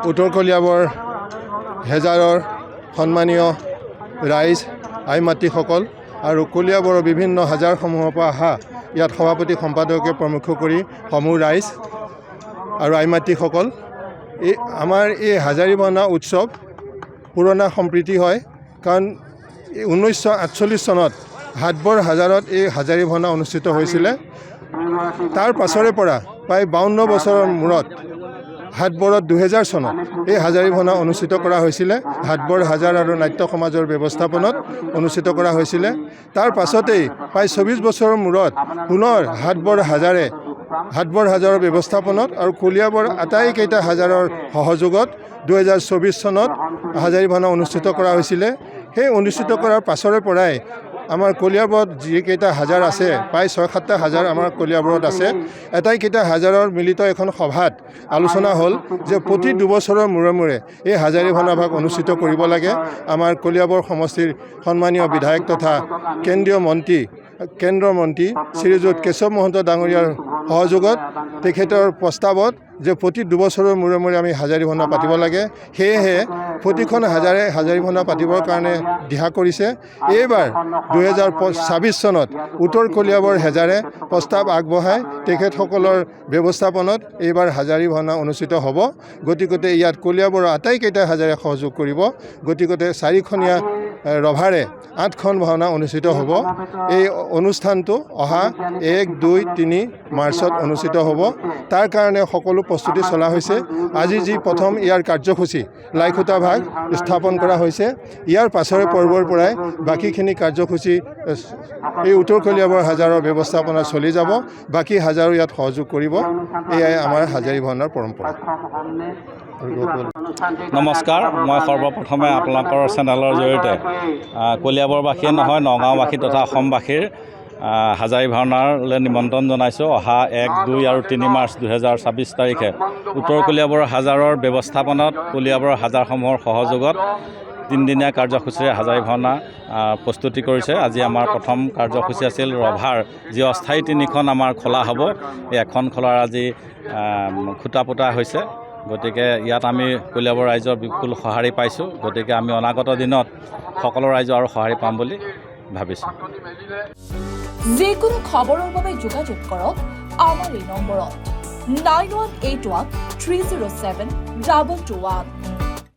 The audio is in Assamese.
উত্তৰ কলিয়াবৰ হেজাৰৰ সন্মানীয় ৰাইজ আই মাতৃসকল আৰু কলিয়াবৰৰ বিভিন্ন হাজাৰসমূহৰ পৰা অহা ইয়াত সভাপতি সম্পাদকে প্ৰমুখ কৰি সমূহ ৰাইজ আৰু আই মাতৃসকল আমাৰ এই হাজাৰী ভাওনা উৎসৱ পুৰণা সম্প্ৰীতি হয়। কাৰণ 1948 চনত হাটবৰ হাজাৰত এই হাজাৰী ভাওনা অনুষ্ঠিত হৈছিলে। তাৰ পাছৰে পৰা প্ৰায় 52 বছৰৰ মূৰত হাটবৰত 2000 চনত এই হাজাৰী ভাওনা অনুষ্ঠিত কৰা হৈছিলে। হাটবৰ হাজাৰ আৰু নাট্য সমাজৰ ব্যৱস্থাপনাত অনুষ্ঠিত কৰা হৈছিলে। তাৰ পাছতেই প্ৰায় 24 বছৰৰ মূৰত পুনৰ হাটবৰ হাজাৰৰ ব্যৱস্থাপনাত আৰু কলিয়াবৰ আটাইকেইটা হাজাৰৰ সহযোগত 2024 চনত হাজাৰী ভাওনা অনুষ্ঠিত কৰা হৈছিলে। সেই অনুষ্ঠিত কৰাৰ পাছৰে পৰাই আমাৰ কলিয়াবৰত যিকেইটা হাজাৰ আছে প্ৰায় 6-7টা হাজাৰ আমাৰ কলিয়াবৰত আছে। আটাইকেইটা হাজাৰৰ মিলিত এখন সভাত আলোচনা হ'ল যে প্ৰতি 2 বছৰৰ মূৰে মূৰে এই হাজাৰী ভাওনা ভাগ অনুষ্ঠিত কৰিব লাগে। আমাৰ কলিয়াবৰ সমষ্টিৰ সন্মানীয় বিধায়ক তথা কেন্দ্ৰৰ মন্ত্ৰী শ্ৰীযুত কেশৱ মহন্ত ডাঙৰীয়াৰ সহযোগত তেখেতৰ প্ৰস্তাৱত যে প্ৰতি 2 বছৰৰ মূৰে মূৰে আমি হাজাৰী ভাওনা পাতিব লাগে। সেয়েহে প্ৰতিখন হাজাৰী ভাওনা পাতিবৰ কাৰণে দিহা কৰিছে। এইবাৰ 2026 চনত উত্তৰ কলিয়াবৰ হেজাৰে প্ৰস্তাৱ আগবঢ়াই তেখেতসকলৰ ব্যৱস্থাপনাত এইবাৰ হাজাৰী ভাওনা অনুষ্ঠিত হ'ব। গতিকে ইয়াত কলিয়াবৰৰ আটাইকেইটা হাজাৰে সহযোগ কৰিব। গতিকে 4খনীয়া ৰভাৰে 8খন ভাওনা অনুষ্ঠিত হ'ব। এই অনুষ্ঠানটো অহা 1, 2, 3 মাৰ্চত অনুষ্ঠিত হ'ব। তাৰ কাৰণে সকলো প্ৰস্তুতি চলা হৈছে। আজি যি প্ৰথম ইয়াৰ কাৰ্যসূচী লাইখুটা ভাগ স্থাপন কৰা হৈছে, ইয়াৰ পাছৰে পৰ্বৰ পৰাই বাকীখিনি কাৰ্যসূচী এই উত্তৰ কলিয়াবৰ হাজাৰৰ ব্যৱস্থাপনা চলি যাব। বাকী হাজাৰো ইয়াত সহযোগ কৰিব। এয়াই আমাৰ হাজাৰী ভাওনাৰ পৰম্পৰা। নমস্কাৰ, মই সৰ্বপ্ৰথমে আপোনালোকৰ চেনেলৰ জৰিয়তে কলিয়াবৰবাসীয়ে নহয় নগাঁওবাসী তথা অসমবাসীৰ হাজাৰী ভাওনালৈ নিমন্ত্ৰণ জনাইছোঁ। অহা 1, 2 আৰু 3 মাৰ্চ 2026 তাৰিখে উত্তৰ কলিয়াবৰ হাজাৰৰ ব্যৱস্থাপনাত কলিয়াবৰ হাজাৰসমূহৰ সহযোগত 3দিনীয়া কাৰ্যসূচীৰে হাজাৰী ভাওনা প্ৰস্তুতি কৰিছে। আজি আমাৰ প্ৰথম কাৰ্যসূচী আছিল ৰভাৰ, যি অস্থায়ী 3খন আমাৰ খোলা হ'ব। এই এখন খোলাৰ আজি খুঁটা পোতা হৈছে। গতিকে ইয়াত আমি কলিয়াবৰ ৰাইজৰ বিপুল সঁহাৰি পাইছোঁ। গতিকে আমি অনাগত দিনত সকলো ৰাইজৰ আৰু সঁহাৰি পাম বুলি ভাবিছোঁ। যিকোনো খবৰৰ বাবে যোগাযোগ কৰক আমাৰ এই নম্বৰত 9181 307 221।